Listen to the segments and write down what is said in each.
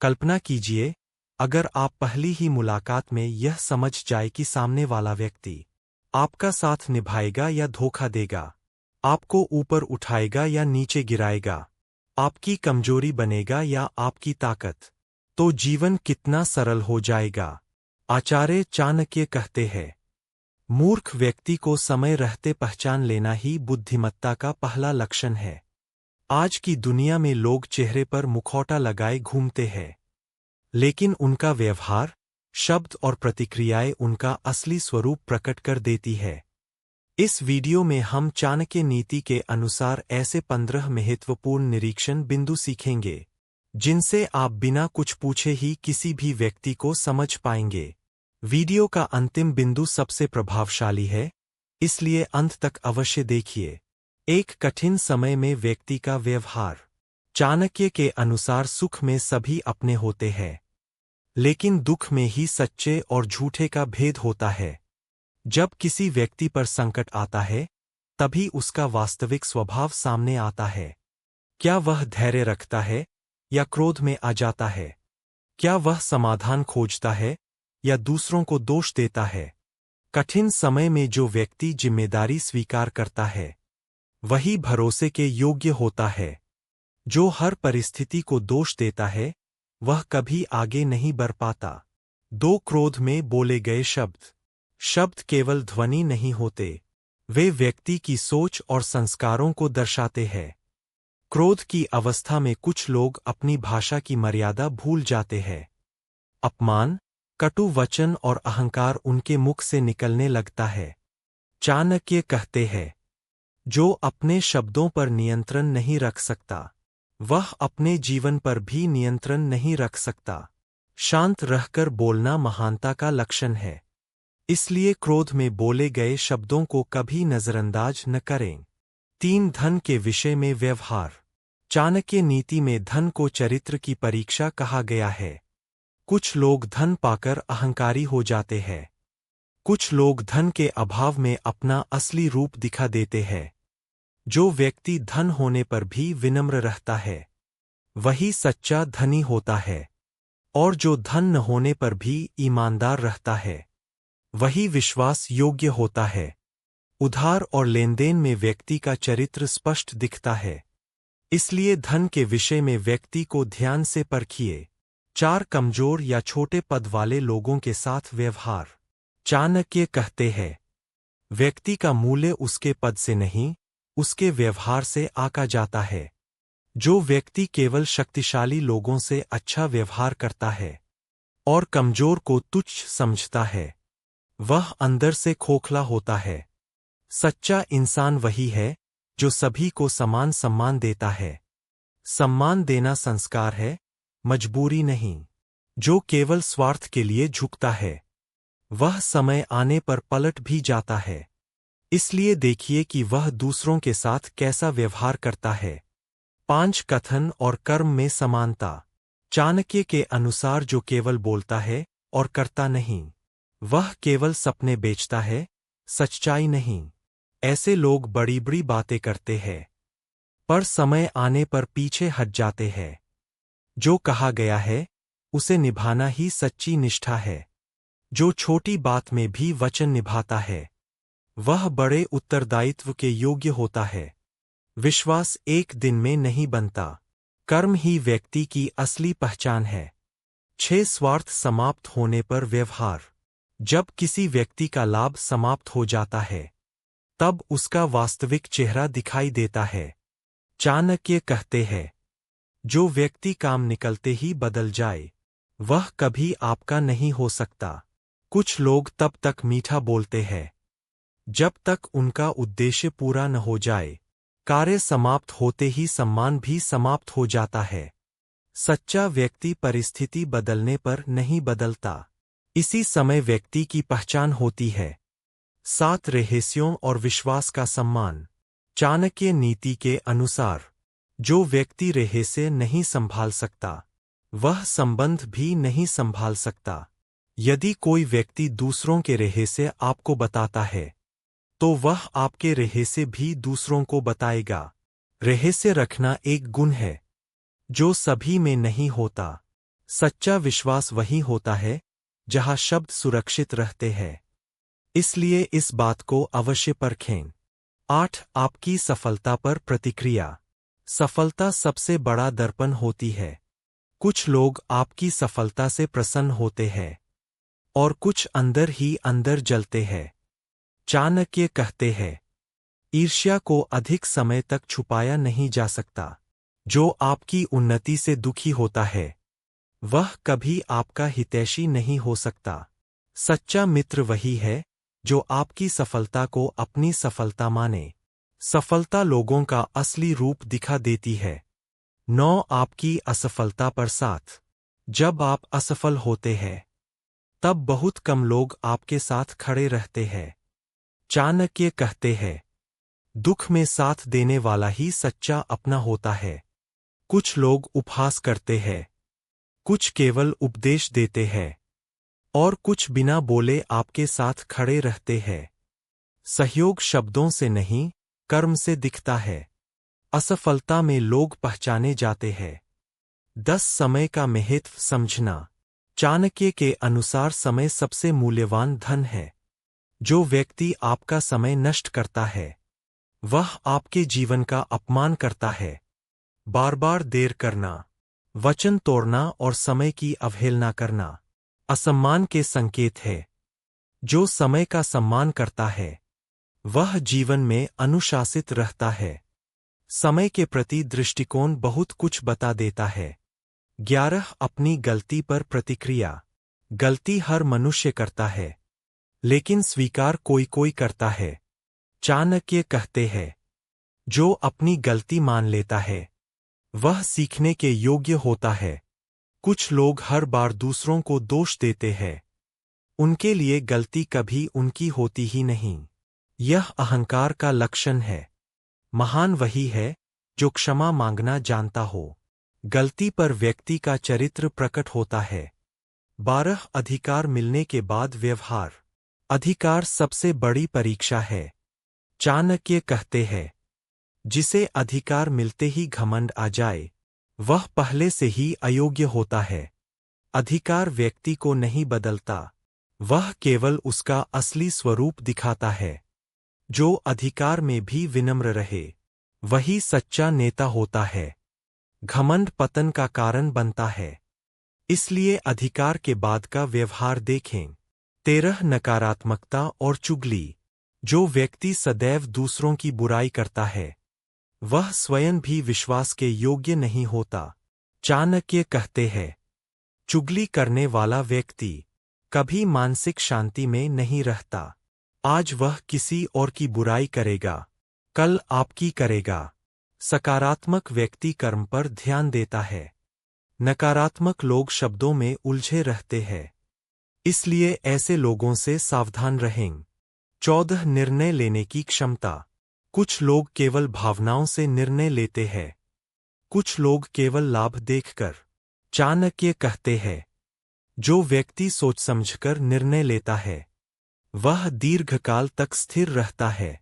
कल्पना कीजिए, अगर आप पहली ही मुलाकात में यह समझ जाए कि सामने वाला व्यक्ति आपका साथ निभाएगा या धोखा देगा, आपको ऊपर उठाएगा या नीचे गिराएगा, आपकी कमजोरी बनेगा या आपकी ताकत, तो जीवन कितना सरल हो जाएगा। आचार्य चाणक्य कहते हैं, मूर्ख व्यक्ति को समय रहते पहचान लेना ही बुद्धिमत्ता का पहला लक्षण है। आज की दुनिया में लोग चेहरे पर मुखौटा लगाए घूमते हैं, लेकिन उनका व्यवहार, शब्द और प्रतिक्रियाएं उनका असली स्वरूप प्रकट कर देती है। इस वीडियो में हम चाणक्य नीति के अनुसार ऐसे 15 महत्वपूर्ण निरीक्षण बिंदु सीखेंगे, जिनसे आप बिना कुछ पूछे ही किसी भी व्यक्ति को समझ पाएंगे। वीडियो का अंतिम बिंदु सबसे प्रभावशाली है, इसलिए अंत तक अवश्य देखिए। एक कठिन समय में व्यक्ति का व्यवहार। चाणक्य के अनुसार सुख में सभी अपने होते हैं, लेकिन दुख में ही सच्चे और झूठे का भेद होता है। जब किसी व्यक्ति पर संकट आता है, तभी उसका वास्तविक स्वभाव सामने आता है। क्या वह धैर्य रखता है या क्रोध में आ जाता है? क्या वह समाधान खोजता है या दूसरों को दोष देता है? कठिन समय में जो व्यक्ति जिम्मेदारी स्वीकार करता है, वही भरोसे के योग्य होता है। जो हर परिस्थिति को दोष देता है, वह कभी आगे नहीं बढ़ पाता। दो क्रोध में बोले गए शब्द। शब्द केवल ध्वनि नहीं होते, वे व्यक्ति की सोच और संस्कारों को दर्शाते हैं। क्रोध की अवस्था में कुछ लोग अपनी भाषा की मर्यादा भूल जाते हैं। अपमान, कटु वचन और अहंकार उनके मुख से निकलने लगता है। चाणक्य कहते हैं, जो अपने शब्दों पर नियंत्रण नहीं रख सकता, वह अपने जीवन पर भी नियंत्रण नहीं रख सकता। शांत रहकर बोलना महानता का लक्षण है, इसलिए क्रोध में बोले गए शब्दों को कभी नजरअंदाज न करें। 3 धन के विषय में व्यवहार। चाणक्य नीति में धन को चरित्र की परीक्षा कहा गया है। कुछ लोग धन पाकर अहंकारी हो जाते हैं। कुछ लोग धन के अभाव में अपना असली रूप दिखा देते हैं। जो व्यक्ति धन होने पर भी विनम्र रहता है, वही सच्चा धनी होता है, और जो धन न होने पर भी ईमानदार रहता है, वही विश्वास योग्य होता है। उधार और लेनदेन में व्यक्ति का चरित्र स्पष्ट दिखता है, इसलिए धन के विषय में व्यक्ति को ध्यान से परखिए। 4 कमजोर या छोटे पद वाले लोगों के साथ व्यवहार। चाणक्य कहते हैं, व्यक्ति का मूल्य उसके पद से नहीं, उसके व्यवहार से आका जाता है। जो व्यक्ति केवल शक्तिशाली लोगों से अच्छा व्यवहार करता है और कमजोर को तुच्छ समझता है, वह अंदर से खोखला होता है। सच्चा इंसान वही है जो सभी को समान सम्मान देता है। सम्मान देना संस्कार है, मजबूरी नहीं। जो केवल स्वार्थ के लिए झुकता है, वह समय आने पर पलट भी जाता है। इसलिए देखिए कि वह दूसरों के साथ कैसा व्यवहार करता है। 5 कथन और कर्म में समानता। चाणक्य के अनुसार जो केवल बोलता है और करता नहीं, वह केवल सपने बेचता है, सच्चाई नहीं। ऐसे लोग बड़ी बड़ी बातें करते हैं, पर समय आने पर पीछे हट जाते हैं। जो कहा गया है, उसे निभाना ही सच्ची निष्ठा है। जो छोटी बात में भी वचन निभाता है, वह बड़े उत्तरदायित्व के योग्य होता है। विश्वास एक दिन में नहीं बनता, कर्म ही व्यक्ति की असली पहचान है। 6 स्वार्थ समाप्त होने पर व्यवहार। जब किसी व्यक्ति का लाभ समाप्त हो जाता है, तब उसका वास्तविक चेहरा दिखाई देता है। चाणक्य कहते हैं, जो व्यक्ति काम निकलते ही बदल जाए, वह कभी आपका नहीं हो सकता। कुछ लोग तब तक मीठा बोलते हैं, जब तक उनका उद्देश्य पूरा न हो जाए। कार्य समाप्त होते ही सम्मान भी समाप्त हो जाता है। सच्चा व्यक्ति परिस्थिति बदलने पर नहीं बदलता, इसी समय व्यक्ति की पहचान होती है। 7 रहस्यों और विश्वास का सम्मान। चाणक्य नीति के अनुसार, जो व्यक्ति रहस्य नहीं संभाल सकता, वह संबंध भी नहीं संभाल सकता। यदि कोई व्यक्ति दूसरों के रहस्य आपको बताता है, तो वह आपके रहस्य भी दूसरों को बताएगा। रहस्य रखना एक गुण है, जो सभी में नहीं होता। सच्चा विश्वास वही होता है जहां शब्द सुरक्षित रहते हैं। इसलिए इस बात को अवश्य परखें। 8. आपकी सफलता पर प्रतिक्रिया। सफलता सबसे बड़ा दर्पण होती है। कुछ लोग आपकी सफलता से प्रसन्न होते हैं और कुछ अंदर ही अंदर जलते हैं। चाणक्य कहते हैं, ईर्ष्या को अधिक समय तक छुपाया नहीं जा सकता। जो आपकी उन्नति से दुखी होता है वह कभी आपका हितैषी नहीं हो सकता। सच्चा मित्र वही है जो आपकी सफलता को अपनी सफलता माने। सफलता लोगों का असली रूप दिखा देती है। 9. आपकी असफलता पर साथ। जब आप असफल होते हैं तब बहुत कम लोग आपके साथ खड़े रहते हैं। चाणक्य कहते हैं, दुख में साथ देने वाला ही सच्चा अपना होता है। कुछ लोग उपहास करते हैं, कुछ केवल उपदेश देते हैं और कुछ बिना बोले आपके साथ खड़े रहते हैं। सहयोग शब्दों से नहीं, कर्म से दिखता है। असफलता में लोग पहचाने जाते हैं। 10. समय का महत्व समझना। चाणक्य के अनुसार समय सबसे मूल्यवान धन है। जो व्यक्ति आपका समय नष्ट करता है वह आपके जीवन का अपमान करता है। बार बार देर करना, वचन तोड़ना और समय की अवहेलना करना असम्मान के संकेत है। जो समय का सम्मान करता है वह जीवन में अनुशासित रहता है। समय के प्रति दृष्टिकोण बहुत कुछ बता देता है। 11. अपनी गलती पर प्रतिक्रिया। गलती हर मनुष्य करता है लेकिन स्वीकार कोई कोई करता है। चाणक्य कहते हैं, जो अपनी गलती मान लेता है वह सीखने के योग्य होता है। कुछ लोग हर बार दूसरों को दोष देते हैं। उनके लिए गलती कभी उनकी होती ही नहीं। यह अहंकार का लक्षण है। महान वही है जो क्षमा मांगना जानता हो। गलती पर व्यक्ति का चरित्र प्रकट होता है। 12. अधिकार मिलने के बाद व्यवहार। अधिकार सबसे बड़ी परीक्षा है। चाणक्य कहते हैं, जिसे अधिकार मिलते ही घमंड आ जाए वह पहले से ही अयोग्य होता है। अधिकार व्यक्ति को नहीं बदलता, वह केवल उसका असली स्वरूप दिखाता है। जो अधिकार में भी विनम्र रहे वही सच्चा नेता होता है। घमंड पतन का कारण बनता है। इसलिए अधिकार के बाद का व्यवहार देखें। 13. नकारात्मकता और चुगली। जो व्यक्ति सदैव दूसरों की बुराई करता है वह स्वयं भी विश्वास के योग्य नहीं होता। चाणक्य कहते हैं, चुगली करने वाला व्यक्ति कभी मानसिक शांति में नहीं रहता। आज वह किसी और की बुराई करेगा, कल आपकी करेगा। सकारात्मक व्यक्ति कर्म पर ध्यान देता है। नकारात्मक लोग शब्दों में उलझे रहते हैं। इसलिए ऐसे लोगों से सावधान रहें। 14. निर्णय लेने की क्षमता। कुछ लोग केवल भावनाओं से निर्णय लेते हैं, कुछ लोग केवल लाभ देखकर। चाणक्य कहते हैं, जो व्यक्ति सोच समझकर निर्णय लेता है वह दीर्घकाल तक स्थिर रहता है।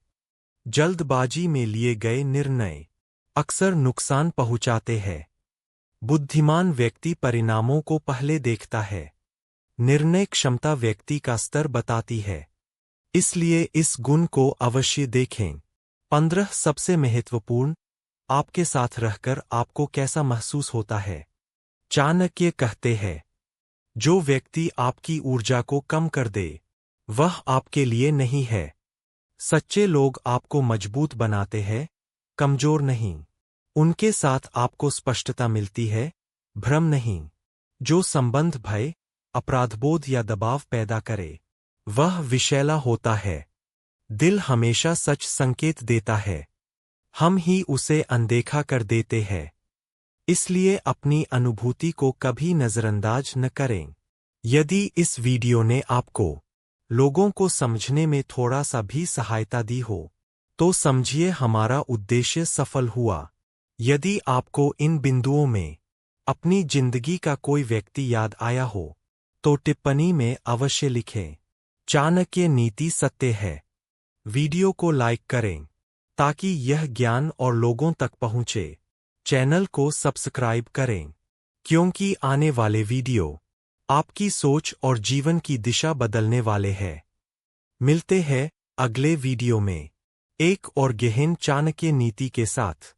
जल्दबाजी में लिए गए निर्णय अक्सर नुकसान पहुंचाते हैं। बुद्धिमान व्यक्ति परिणामों को पहले देखता है। निर्णय क्षमता व्यक्ति का स्तर बताती है। इसलिए इस गुण को अवश्य देखें। 15. सबसे महत्वपूर्ण, आपके साथ रहकर आपको कैसा महसूस होता है। चाणक्य कहते हैं, जो व्यक्ति आपकी ऊर्जा को कम कर दे वह आपके लिए नहीं है। सच्चे लोग आपको मजबूत बनाते हैं, कमजोर नहीं। उनके साथ आपको स्पष्टता मिलती है, भ्रम नहीं। जो संबंध भय, अपराधबोध या दबाव पैदा करे वह विषैला होता है। दिल हमेशा सच संकेत देता है, हम ही उसे अनदेखा कर देते हैं। इसलिए अपनी अनुभूति को कभी नजरअंदाज न करें। यदि इस वीडियो ने आपको लोगों को समझने में थोड़ा सा भी सहायता दी हो तो समझिए हमारा उद्देश्य सफल हुआ। यदि आपको इन बिंदुओं में अपनी जिंदगी का कोई व्यक्ति याद आया हो तो टिप्पणी में अवश्य लिखें। चाणक्य नीति सत्य है। वीडियो को लाइक करें ताकि यह ज्ञान और लोगों तक पहुंचे। चैनल को सब्सक्राइब करें। क्योंकि आने वाले वीडियो आपकी सोच और जीवन की दिशा बदलने वाले हैं। मिलते हैं अगले वीडियो में एक और गहन चाणक्य नीति के साथ।